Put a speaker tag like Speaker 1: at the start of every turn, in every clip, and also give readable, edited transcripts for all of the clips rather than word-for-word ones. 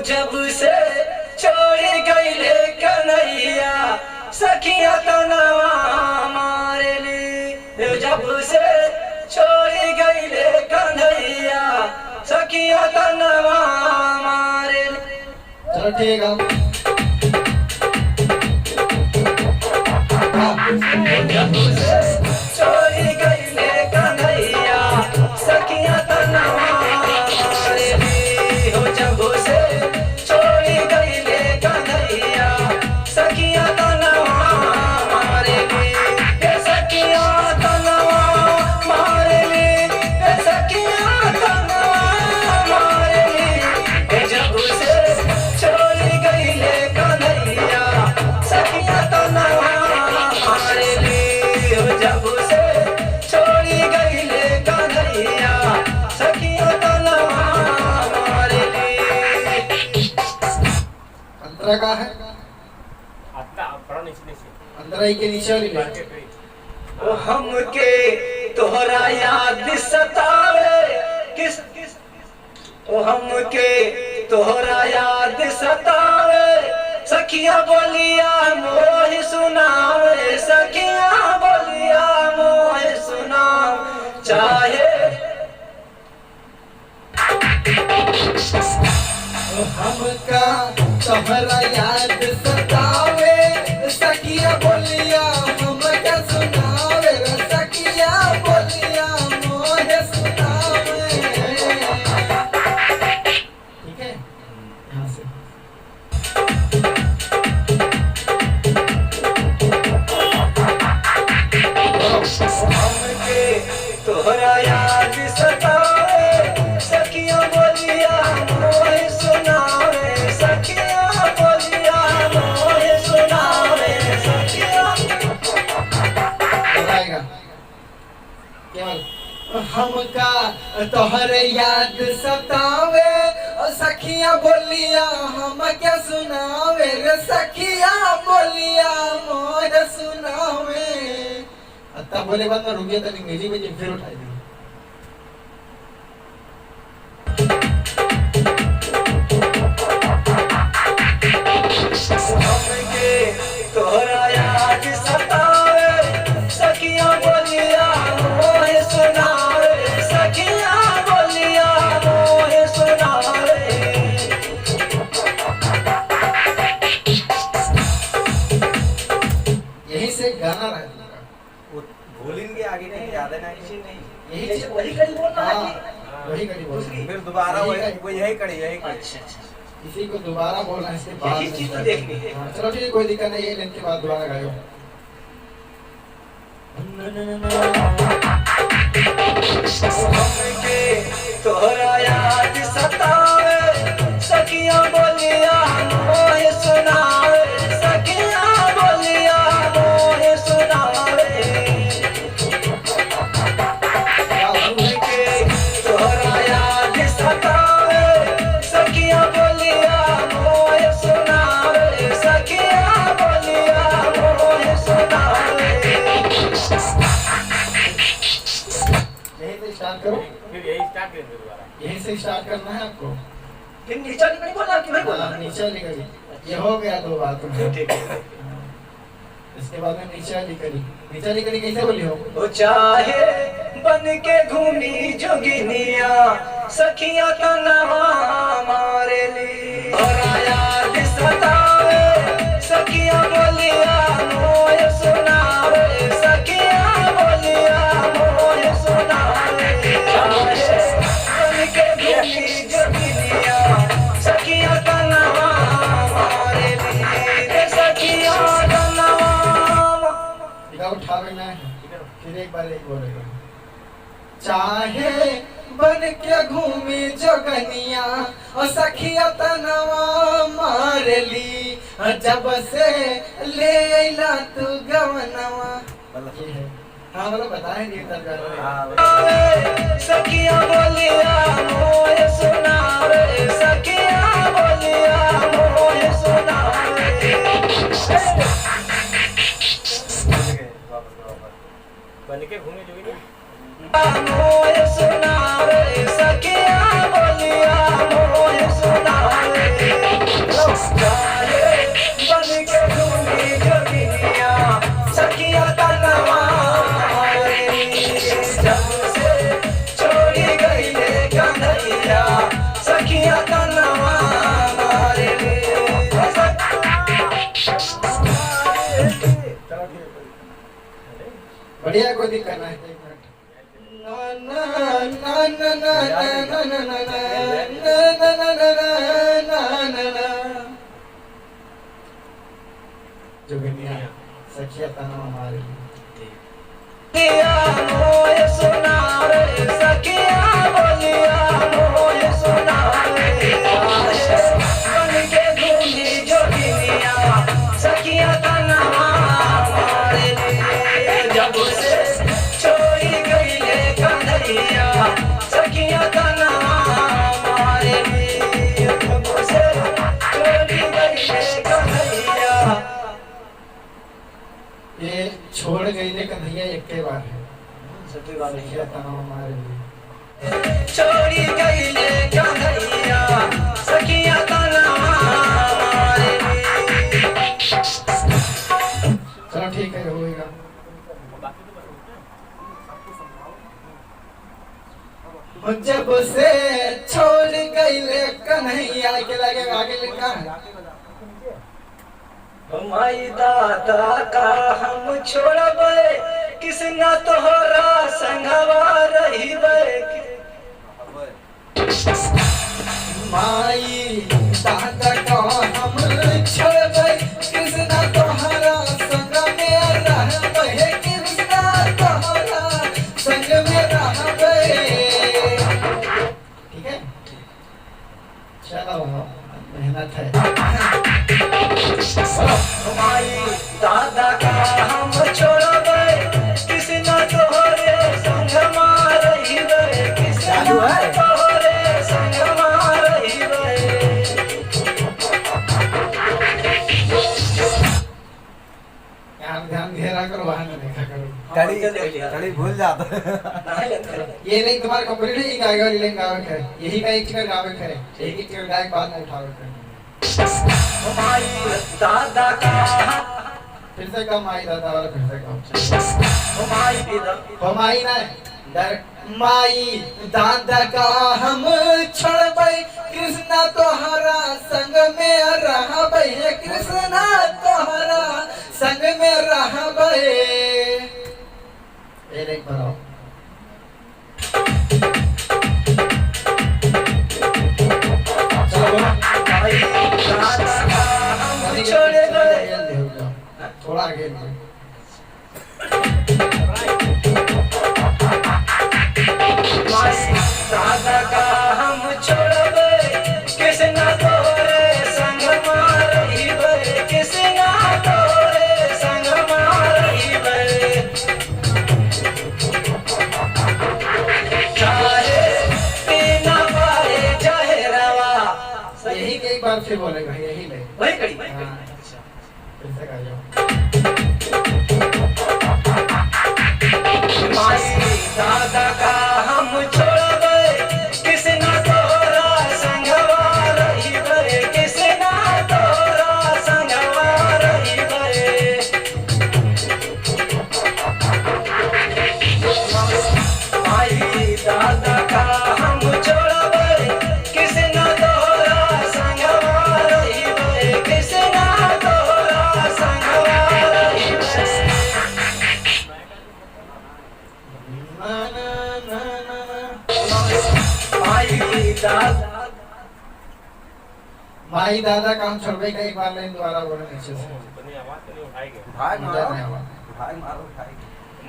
Speaker 1: जब से छोड़ गईले कन्हैया सखिया तनवा मारे ली। जब से छोड़ गईले कन्हैया सखिया तनवा मारे ली।
Speaker 2: चलो ठीक है।
Speaker 1: जब से छोड़ गईले कन्हैया सखिया तनवा मारे ली। हो जब से छोड़ गईले कन्हैया सखिया तनवा मारे ली। सखिया तनवा मारे ली। सखिया तनवा मारे ली। जब से छोड़ गईले कन्हैया सखिया तनवा मारे ली। जब से छोड़ गईले कन्हैया सखिया तनवा मारे ली।
Speaker 2: अंतरा का है अंतरा ही के नीचे वाली बात।
Speaker 1: ओ हमके तोहरा याद सतावे किस ओ हमके तोहरा याद सतावे सखिया बोलिया मोहि सुनावे। सखिया बोलिया मोहि सुनावे चाहे
Speaker 2: हमका तोहरा याद सतावे सखिया बोलिया हमका सुनावे। सखिया बोलिया मोहे सुनावे। ठीक है यहाँ से
Speaker 1: हमके तोहरा याद सतावे सखिया बोलिया मोहि सुनावे। सखिया बोलिया मोहि सुनावे। सखिया
Speaker 2: बताएगा केवल हमका तोहरे याद सतावे और सखिया बोलिया हम क्या सुनावे। रे सखिया बोलिया मोर सुनावे। तब बोले बाद में रुकिए तो अंग्रेजी में फिर उठाई दी।
Speaker 1: हमके तोहरा याद सतावे सखिया बोलिया मोहि सुनावे। सखिया बोलिया मोहि सुनावे।
Speaker 2: यही से गाना रहा
Speaker 3: भूलेंगे आगे नहीं याद है ना किसी नहीं।
Speaker 2: यही से
Speaker 1: वही कड़ी बोलना है।
Speaker 2: वही कड़ी बोल रही।
Speaker 3: फिर दोबारा वो यही कड़ी यही कड़ी।
Speaker 1: अच्छा अच्छा
Speaker 2: किसी को दोबारा बोलना है इसके बाद
Speaker 1: यही चीज तो देखनी है।
Speaker 2: हाँ, चलो ठीक है कोई दिक्कत नहीं है। इनके बाद दोबारा गाओ।
Speaker 1: हमके तोहरा याद सतावे सखिया बोलिया मोहि सुनावे। सखिया बोलिया मोहि सुनावे। हमके तोहरा याद सतावे सखिया बोलिया मोहि सुनावे। सखिया बोलिया मोहि सुनावे।
Speaker 2: यही से स्टार्ट करो।
Speaker 3: फिर यही स्टार्ट करेंगे दोबारा।
Speaker 2: यही से स्टार्ट करना है आपको।
Speaker 1: फिर नीचा नहीं बोलना कि भाई बोलना
Speaker 2: नीचे वाली करी। ये हो गया दो बार तुमने।
Speaker 1: ठीक है।
Speaker 2: इसके बाद में नीचे वाली करी। नीचे वाली करी कैसे बोली हो?
Speaker 1: ओ चाहे बन के घूमी जोगिनिया सखिया तनवा मारे ली। तोहरा याद सतावे सखिया बोलिया मोहि सुनावे। सखिया बोलिया मोहि सुनावे। चाहे बन के घूमी जोगिनिया सखिया तनवा मारे ली। सखिया तनवा
Speaker 2: इधर उठा लेना है। फिर एक बार एक बोलेगा। चाहे बन के घूमी जोगनिया और सखिया तनवा मार ली। जब से ले अइला तू गवनवा। ये है। हाँ मतलब बताएंगे
Speaker 1: सखिया बोलिया मोहि सुनावे। सखिया बोलिया मोहि सुनावे।
Speaker 3: बन के घूमे जो भी
Speaker 1: मोहि सुनावे। सखिया बोलिया मोहि सुनावे।
Speaker 2: बढ़िया कोई दिक्कत नहीं, एक मिनट। ना ना ना ना ना ना ना ना ना ना ना ना ना जोगिनिया सखिया तना हमारे
Speaker 1: बोलिया मोय सुना रे सखिया बोलिया मोय सुना रे बन के घूमी जोगिनिया सखिया का नाम हमारे जब से छोड़ी गईले कन्हैया सखिया का नाम हमारे जब से छोड़ी गईले कन्हैया
Speaker 2: ये छोड़ गई ले कन्हैया एक के बार है सखिया तना हमारे
Speaker 1: छोड़ी गईले कन्हैया सखिया का नाम हमारे
Speaker 2: चलो ठीक है होएगा। जब से छोड़ गई ले कन्हैया के लगे आगे लिखा है
Speaker 1: माई दादा का हम छोड़बे किसना तोहरा संगवा रहीबे
Speaker 2: माई दादा का हम छोड़बे कृष्णा तोहरा संग में रहबे कृष्णा तोहरा संग में रहबे ठीक है चलो मेहनत है
Speaker 1: माई दादा का हम छोड़बे किसना तोहरे संगवा रहीबे किसना तोहरे संगवा रहीबे
Speaker 2: यार ध्यान घेरा करो वहां ना देखा करो
Speaker 3: कड़ी भूल जाता
Speaker 2: ये नहीं तुम्हारा कंप्लीट ही गाएगा रीलिंग गावे है यही का एक टिकट गावे है एक ही टिकट गाए बाद में उठावे है
Speaker 1: माई दादा का
Speaker 2: फिर से कम आई दादा वाला फिर से कम
Speaker 1: माई
Speaker 2: हमाई ना डर माई दादा का हम छोड़बै कृष्णा तोहरा संग में रहबै कृष्णा तोहरा संग में रहबै एक बार चलो
Speaker 1: माई दादा का हम छोड़बे
Speaker 2: थोड़ा आगे
Speaker 1: माई दादा का हम छोड़बे किसना तोरे संगवा रहीबे किसना तोरे संगवा रहीबे चाहे पीना पाए चाहे रवा
Speaker 2: यही के एक बार फिर बोलेगा यही ले
Speaker 1: वही कड़ी
Speaker 2: हाँ। फिर से कर जाओ
Speaker 1: माई दादा का हम छोड़बे किसना तोरा संगवा रहीबे किसना तोरा संगवा रहीबे माई दादा का हम छोड़बे किसना तोरा संगवा रहीबे किसना तोरा संगवा रहीबे
Speaker 2: ना ना ना ना
Speaker 1: माई दादा
Speaker 2: माई दादा काम छोड़बे का एक बार लाइन दोबारा बोले नीचे से
Speaker 3: भाग
Speaker 2: मुझे नहीं
Speaker 3: मारो
Speaker 2: आवा
Speaker 3: भाग मारो भाग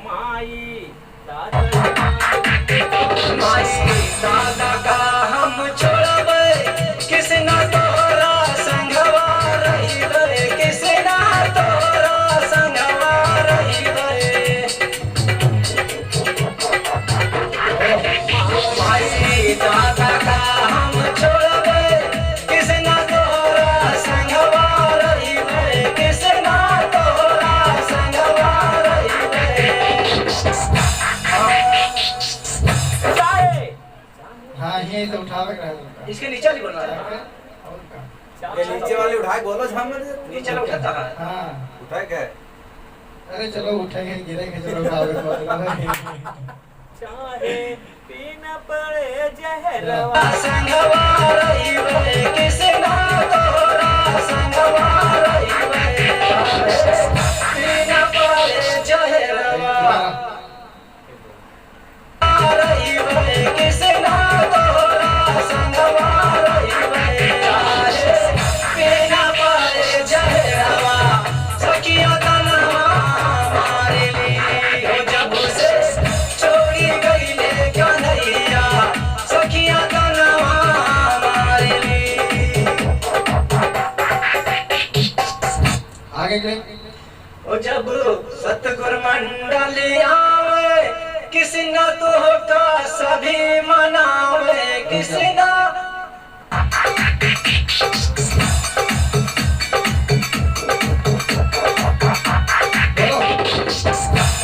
Speaker 1: माई दादा का हम छोड़बे किसना तोरा संगवा रहीबे किसना तोरा संगवा रहीबे माई दादा का हम छोड़बे किसना तोरा संगवा रहीबे किसना तोरा संगवा रहीबे
Speaker 2: हाँ ये तो उठावे का है
Speaker 1: इसके नीचे नहीं बनवा रहा
Speaker 2: और का
Speaker 3: ये नीचे वाली उठाए बोलो झाम में
Speaker 1: नीचे वाला उठाता है
Speaker 2: हाँ
Speaker 3: उठाए क्या
Speaker 2: अरे चलो उठेंगे गिरेंगे चलो गावे को
Speaker 4: चाहे पीना पड़े जहरवा
Speaker 1: संगवा रहीबे किसना तोरा संगवा रहीबे पीना पड़े जहरवा
Speaker 2: आगे के
Speaker 1: ओ जब सतगुरु मंडल आवे किसी न तो का सभी मनावे किसी न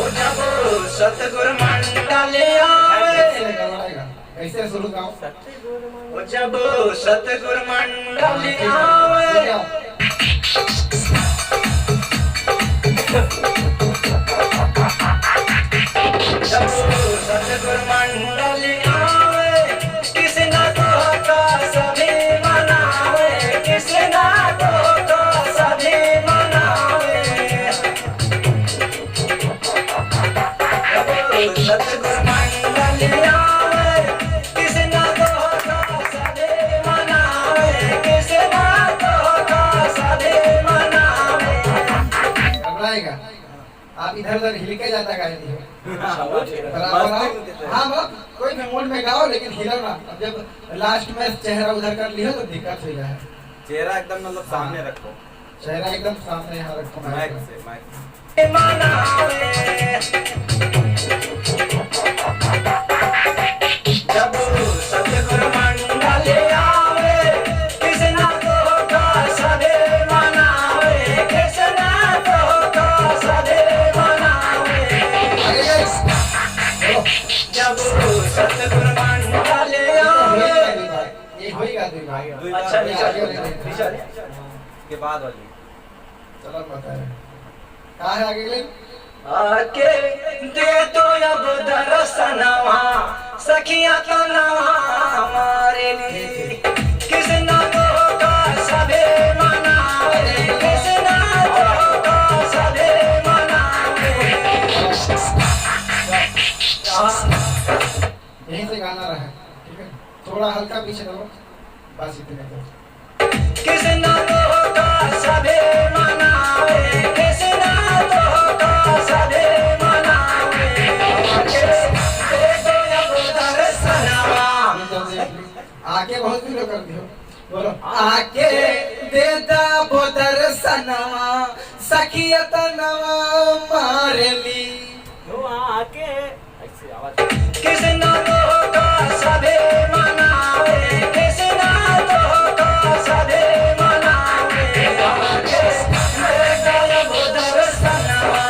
Speaker 1: ओ जब सतगुरु मंडल आवे
Speaker 2: कैसे शुरू गाओ
Speaker 1: ओ जब सतगुरु मंडल आवे जब सतगुरु मंडल आवे किसी न तो का सभी मनावे किसी न तो का सभी मनावे जब सतगुरु मंडल आवे किसी न तो का सभी मनावे किसी न तो का सभी मनावे
Speaker 2: घबराएगा आप इधर उधर हिल के जाता गाड़ी नहीं
Speaker 3: मस्त
Speaker 2: हाँ मतलब कोई भी मूड में गाओ लेकिन हिलो ना। अब जब लास्ट में चेहरा उधर कर लियो तो दिक्कत हो जाए।
Speaker 3: चेहरा एकदम मतलब सामने रखो,
Speaker 2: चेहरा एकदम सामने यहाँ रखो
Speaker 3: माइक से
Speaker 1: मनावे जब सतगुरु मंडल आवे किसी न तो का सभी मनावे किसी न तो का सभी मनावे जब सतगुरु मंडल आवे
Speaker 2: ये होएगा दुई भाई।
Speaker 1: अच्छा निकल
Speaker 3: के बाद वाली
Speaker 2: चलो बताए कहाँ है आगे ले
Speaker 1: आके दे दो अब दर्शनवा सखिया तो नवा हमारे लिए किस न तो का सभी मनावे किस न तो का सभी मनावे
Speaker 2: यहीं से गाना रहा ठीक है, थोड़ा हल्का पीछे रहो बस इतने तो।
Speaker 1: किस न तो का सभी मनावे किस न तो का सभी मनावे आके दे दो अब दर्शनवा
Speaker 2: आके बहुत भी लोग कर दियो बोलो आके देदा बोदर सनवा सखियत नवा मारली
Speaker 4: तो आके ऐसे आवाज
Speaker 1: किस न तो का सभी मनावे किस न तो का सभी मनावे आके दे दो अब दर्शनवा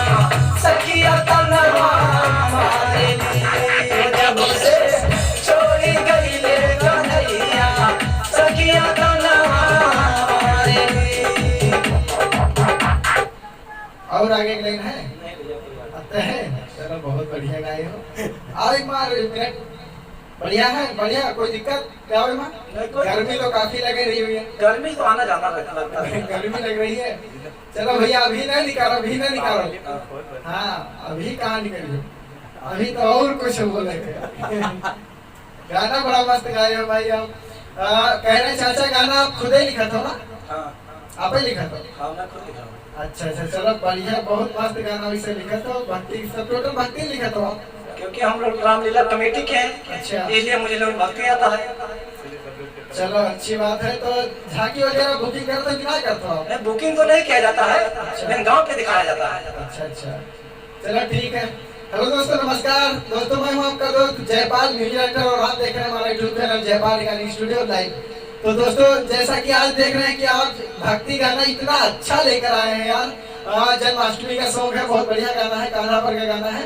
Speaker 1: सखिया तनवा हमारे लिए जब से छोड़ी गई ले कन्हैया सखिया तनवा हमारे लिए
Speaker 2: और आगे एक लाइन है आते हैं चलो बहुत बढ़िया गाए हो आओ एक बार मिनट बढ़िया है बढ़िया कोई दिक्कत क्या हो मां गर्मी तो काफी लगे रही हुई है
Speaker 1: गर्मी तो आना जाना लगता है
Speaker 2: गर्मी लग रही है चलो भैया अभी ना निकालो हाँ अभी कहाँ निकलियो अभी तो और कुछ बोलेंगे गाना बड़ा मस्त गाए हो भाई आप कह रहे चाचा गाना आप खुद ही लिखा था ना
Speaker 1: हाँ
Speaker 2: आप ही लिखा था
Speaker 1: हाँ मैं खुद लिखा हूँ
Speaker 2: अच्छा चलो बढ़िया बहुत मस्त गाना वैसे लिखा था भक्ति सब टोटल भक्ति लिखा था आप
Speaker 1: क्योंकि हम लोग रामलीला कमेटी के हैं
Speaker 2: अच्छा
Speaker 1: इसलिए मुझे लोग भक्ति आता है
Speaker 2: चलो अच्छी बात है तो झांकी वगैरह बुकिंग करते हो कि नहीं करते हो आप?
Speaker 1: नहीं बुकिंग तो नहीं किया जाता है लेकिन गांव पे दिखाया जाता है
Speaker 2: अच्छा चलो ठीक है। हेलो दोस्तों नमस्कार दोस्तों मैं हूं आपका दोस्त जयपाल म्यूजिक डायरेक्टर और आप देख रहे हैं हमारा YouTube channel Jaipal recording studio live. तो दोस्तों जैसा कि आज देख रहे हैं कि आज भक्ति गाना इतना अच्छा लेकर आए हैं यार जन्माष्टमी का सॉन्ग है बहुत बढ़िया गाना है कान्हा पर का गाना है।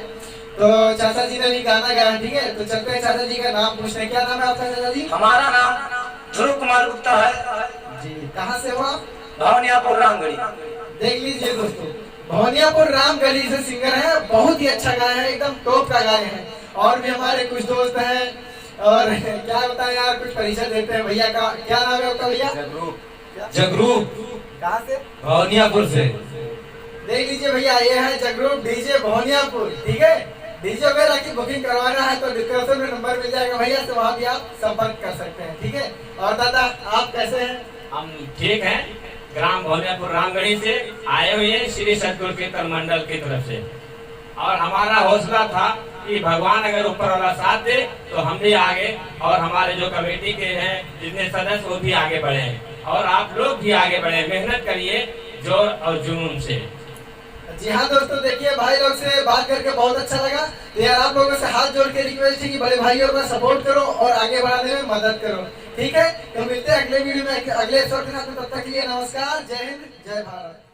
Speaker 2: तो चाचा जी ने भी गाना गाया ठीक है तो चलते हैं चाचा जी का नाम पूछते हैं क्या नाम है आपका चाचा जी?
Speaker 1: हमारा नाम ध्रुव कुमार गुप्ता है
Speaker 2: जी कहाँ से हो आप?
Speaker 1: भवनियापुर रामगढ़ी।
Speaker 2: देख लीजिए दोस्तों भवनियापुर रामगढ़ी से सिंगर है बहुत ही अच्छा गाए हैं एकदम टॉप का गाए हैं। और भी हमारे कुछ दोस्त हैं और क्या बताएं यार कुछ परिचय देते हैं भैया का क्या नाम है आपका भैया?
Speaker 5: जगरूप
Speaker 3: कहाँ से?
Speaker 5: भवनियापुर से।
Speaker 2: देख लीजिए भैया ये है जगरूप डीजे भवनियापुर ठीक है। डीजे वगैरह की बुकिंग करवाना है तो डिस्क्रिप्शन में नंबर मिल जाएगा भैया से वहाँ भी आप संपर्क कर सकते हैं ठीक है। और दादा आप कैसे हैं?
Speaker 5: हम ठीक हैं ग्राम भवनियापुर रामगढ़ी से आए हुए हैं श्री सतगुरु कीर्तन मंडल की तरफ से। और हमारा हौसला था कि भगवान अगर ऊपर वाला साथ दे तो हम भी आगे और हमारे जो कमेटी के हैं जितने सदस्य वो भी आगे बढ़े और आप लोग भी आगे बढ़े मेहनत करिए जोर और जुनून से।
Speaker 2: जी हाँ दोस्तों, देखिए भाई लोग से बात करके बहुत अच्छा लगा। तो यार आप लोगों से हाथ जोड़ के रिक्वेस्ट है कि बड़े भाइयों का सपोर्ट करो और आगे बढ़ाने में मदद करो, ठीक है। तो मिलते हैं अगले वीडियो में अगले एपिसोड के साथ। तब तक के लिए नमस्कार, जय हिंद, जय भारत।